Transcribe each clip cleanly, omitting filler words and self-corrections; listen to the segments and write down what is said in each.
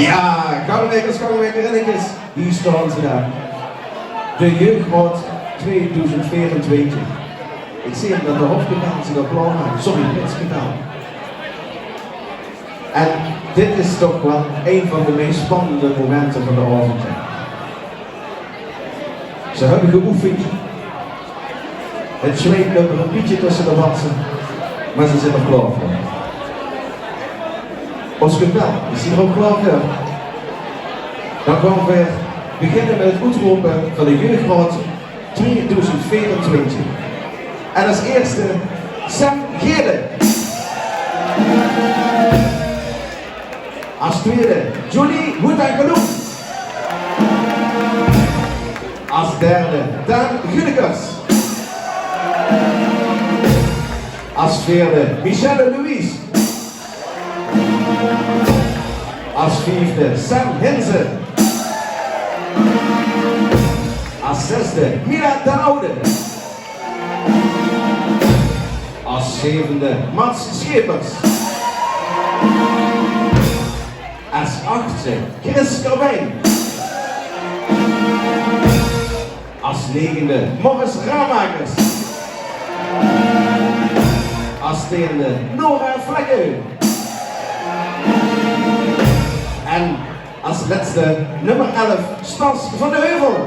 Ja, Gangmaekers, hier staan ze daar. De Jeugdadjedante 2024. Ik zie dat de hoofdkapel zich al klaarmaakt. Sorry, Prinsebal. En dit is toch wel een van de meest spannende momenten van de avond. Ze hebben geoefend. Het zweet loopt er een beetje tussen de watsen, maar ze zijn er klaar voor. Ons kapel is hier ook klaar voor. Dan gaan we beginnen met het uitroepen van de Jeugdadjedante 2024. En als eerste sjmink. Als tweede Julie moet en genoeg. Als derde Gangmaekers. Als vierde Michelle en Louise. Als vijfde sjnoet. Als zesde Mila de Oude. Als zevende Schepers. Als achtste Chris. Als negende Gangmaekers. Als tiende Nora Vlekken. En als laatste nummer 11 Stas van de Heuvel.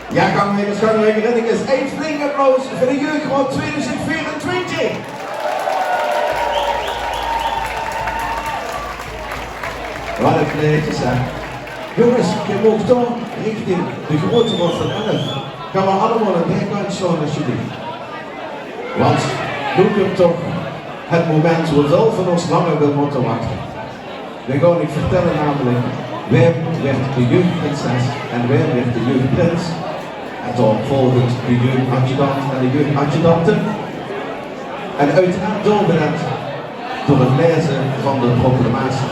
Ja, Gangmaekers, een flink applaus voor de Jeugdadjedante 2024. Wat een kleedjes, hè. Jongens, je mag toch richting de grote rot van 11. Gaan we allemaal een bijkant staan alsjeblieft. Want nu komt toch het moment waar veel van ons langer wil moeten wachten. We gaan niet vertellen namelijk, wij werd de jeugdprinses en wij werd de jeugdprins. En dan volgt de jeugdadjedant en de jeugdadjedante. En uiteraard doorbereid door het lezen van de proclamatie.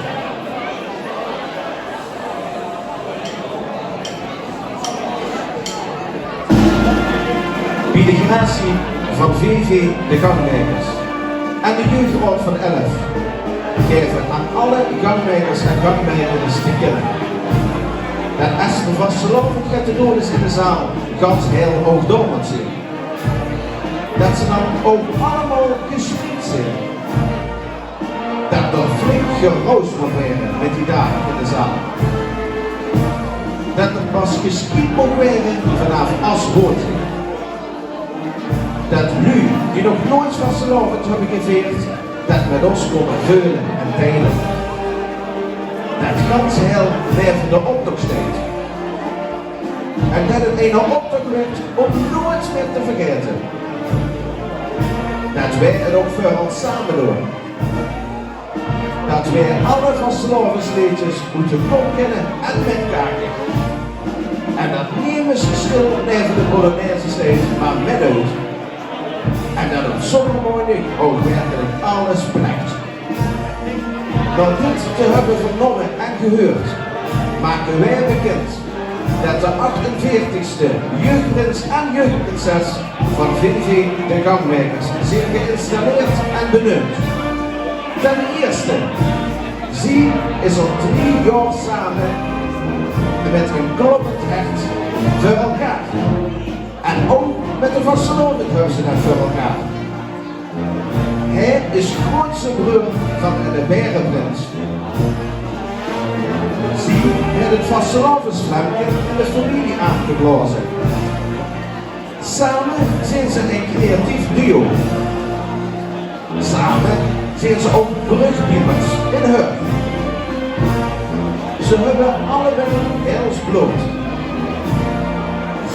Bij de gratie van VV de Gangmaekers en de Jeugdadjedante van 11 geven aan alle Gangmaekers en Gangmaekers te kennen dat als de vastelaovendj gaat te doen is in de zaal, ganz heel hoog door moet zien. Dat ze dan ook allemaal geschikt zijn. Dat er flink geroost moet worden met die dagen in de zaal. Dat er pas geschikt moet worden vanaf als hoort. Dat nu, die nog nooit vastelaovendj hebben geveerd, dat met ons komen veulen en delen. Dat ganz heel leven de optocht steekt. En dat het een optocht werd om nooit meer te vergeten. Dat wij het ook voor ons samen doen. Dat wij alle vastelaovendjliedjes moeten kennen en metkijken. En dat niemand stil neven de Polonaise steekt, maar meedoet. En dat op zomermorgen ook werkelijk alles blijkt. Door dit te hebben vernomen en gehoord, maken wij bekend dat de 48e jeugdprins en jeugdprinses van VV de Gangmaekers zijn geïnstalleerd en benoemd. Ten eerste, zij is al 3 jaar samen met een kloppend hart voor elkaar. En ook met de vastelaovendj hebben ze dat voor elkaar. Hij is grootste broer van de Väöroet. Zij heeft het vastelaovendjvlammetje in de familie aangeblazen. Samen zijn ze een creatief duo. Samen zijn ze ook brugpiepers in hun. Ze hebben allebei heel bloot.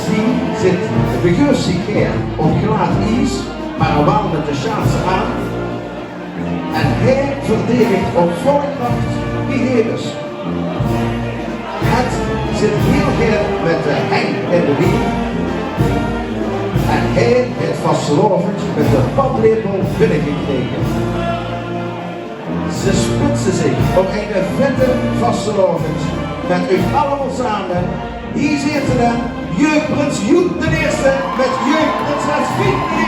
Zij zit de begeurste keer op glad ijs, maar wel met de schaatsen aan. En hij verdedigt op volle kracht die hebers. Het zit heel ver met de heng in de wiel. En hij heeft vastelaovendj met de paplepel binnengekregen. Ze spitsen zich op een vette vastelaovendj met u allemaal samen. Hier zitten dan Jeugdprins Youp I met Jeugdprinses Fien I.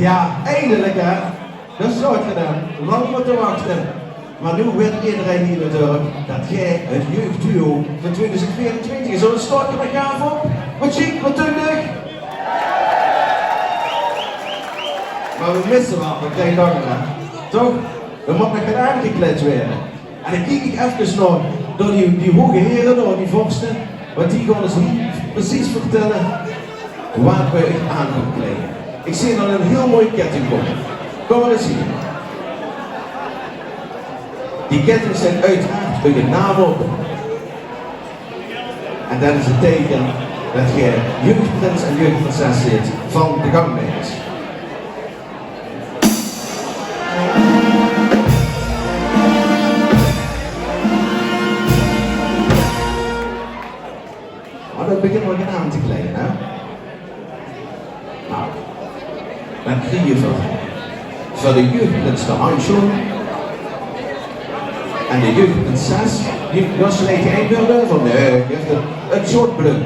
Ja, eindelijk hè. Dat is het gedaan. Lang moeten wachten. Maar nu weet iedereen hier natuurlijk dat jij het jeugdduo van 2024 is. Zo start je er gaaf op. Wat chic, wat tundig. Maar we missen wel een klein dagen hè. Toch? Er moet nog gedaan gekletst werden. En dan kijk ik even naar door die hoge heren, door die vorsten. Want die gaan ons niet precies vertellen waar we het aan gaan kleden. Ik zie dan een heel mooi ketting komen. Kom maar eens hier. Die kettingen zijn uiteraard een naamwapen. En dat is het teken dat je jeugdprins en jeugdprinses zit van de Gangmaekers. Maar dan beginnen we gaan aan te kleden, hè? Nou, dan krijg je voor de jeugdprins de handschoen. En de jeugdprinses, die was slecht één wilde van nee, die heeft een soort blunk.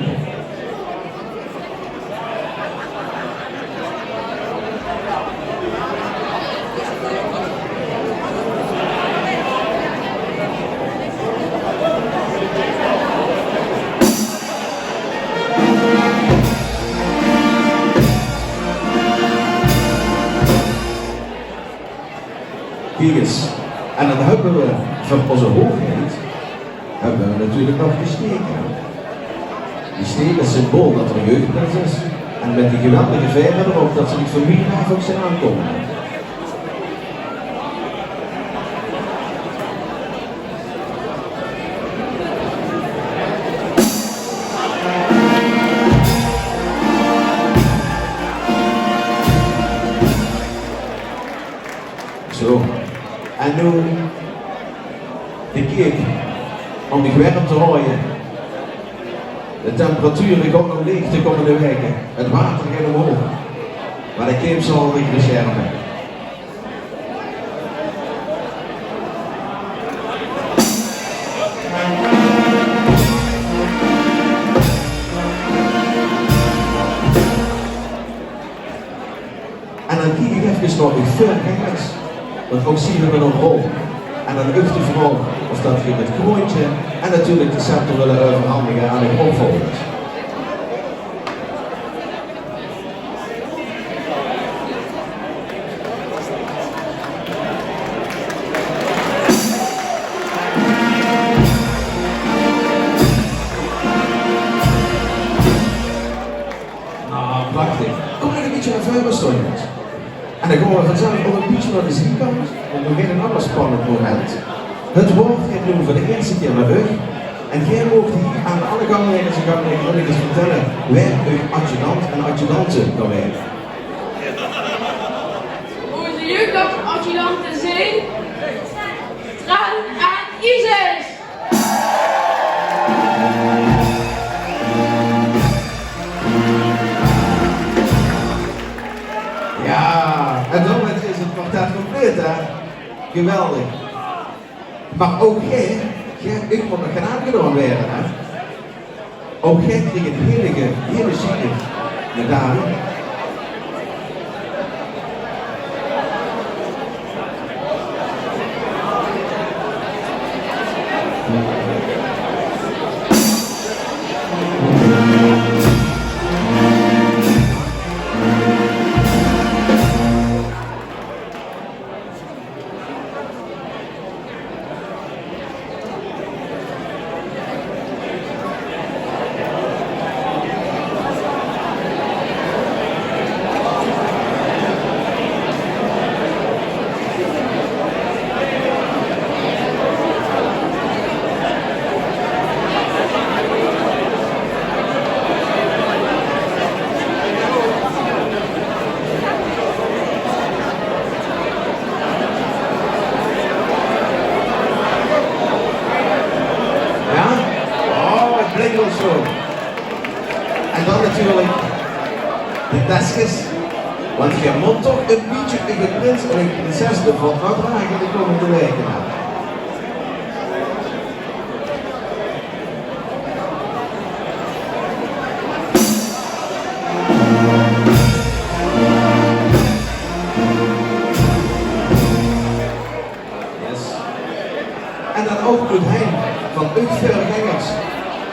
Kijk eens. En dan hebben we van onze hoogheid hebben we natuurlijk nog de steek. Die steek is symbool dat er jeugdprins is. En met die geweldige verven erop dat ze die familieavond zijn aankomen. Zo. En nu de keek om die warm te rooien. De temperaturen gaan omleeg de komende weken. Het water gaat omhoog. Maar de keep zal zich beschermen. En dan kijk ik even nog in veel gangers. Want ook zien we een rol. En dan lukt de vooral of dat je het kroontje en natuurlijk de scepter willen overhandigen aan de opvolgers. Nou, prachtig. Kom nog een beetje naar vuur stonden. En dan gaan we vanzelf ook een beetje naar de zijkant, want we beginnen een ander spannend moment. Het woord gaat nu voor de eerste keer naar u. En jij mag hier aan alle gangmaekers en gangmaekers vertellen waar uw adjudant en adjudante kan werken. Onze jeugdadjedanten zijn Tren en Isis. Ja, en dan is het kwartet compleet, hè? Geweldig. Maar ook jij, ik moet nog gaan aangedaan werden, hè? Ook jij kreeg een hele zieke medaille. Zo. En dan natuurlijk de tasjes, want je moet toch een beetje een prins en een prinses ervan uitdragen de komende weken.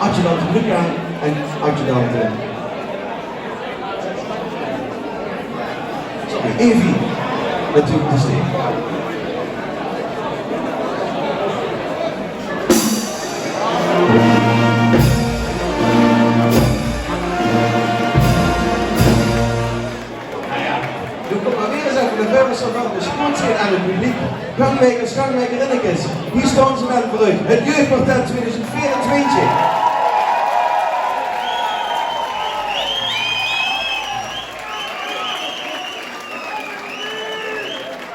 adjudante broek aan en adjudante. Sorry, Evie. Natuurlijk te steken. De sponsor aan het publiek, gangmakers, gangmakerinnetjes. Hier staan ze net voor u. Het Jeugdpartet 2024.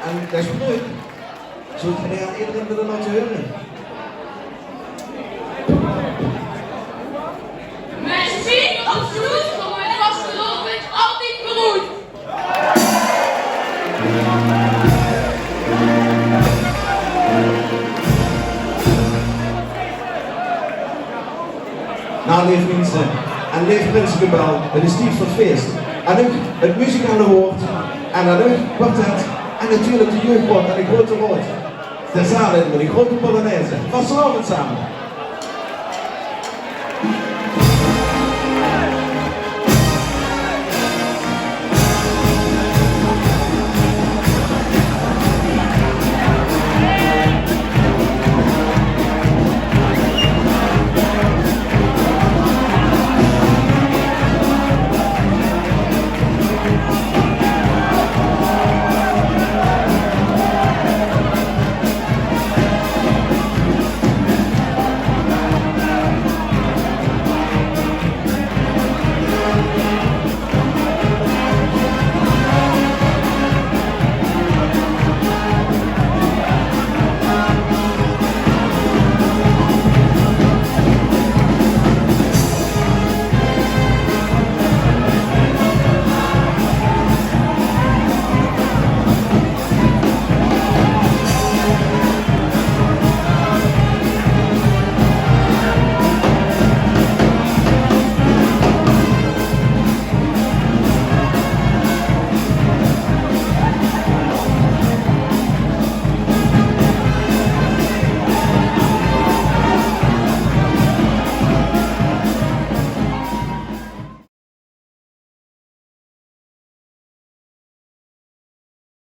En dat is leuk. Zult je aan iedereen willen laten horen? Merci, absoluut, voor mijn vastelaovendj altijd beroerd. Nou, lieve mensen, en lieve Prinsebal, het is tijd voor het feest. En ook het muzikale woord, en dan ook kwartet, en natuurlijk de jeugdwoord en de grote woord. De zaal in met die grote Polonaise. Vastelaovendj samen.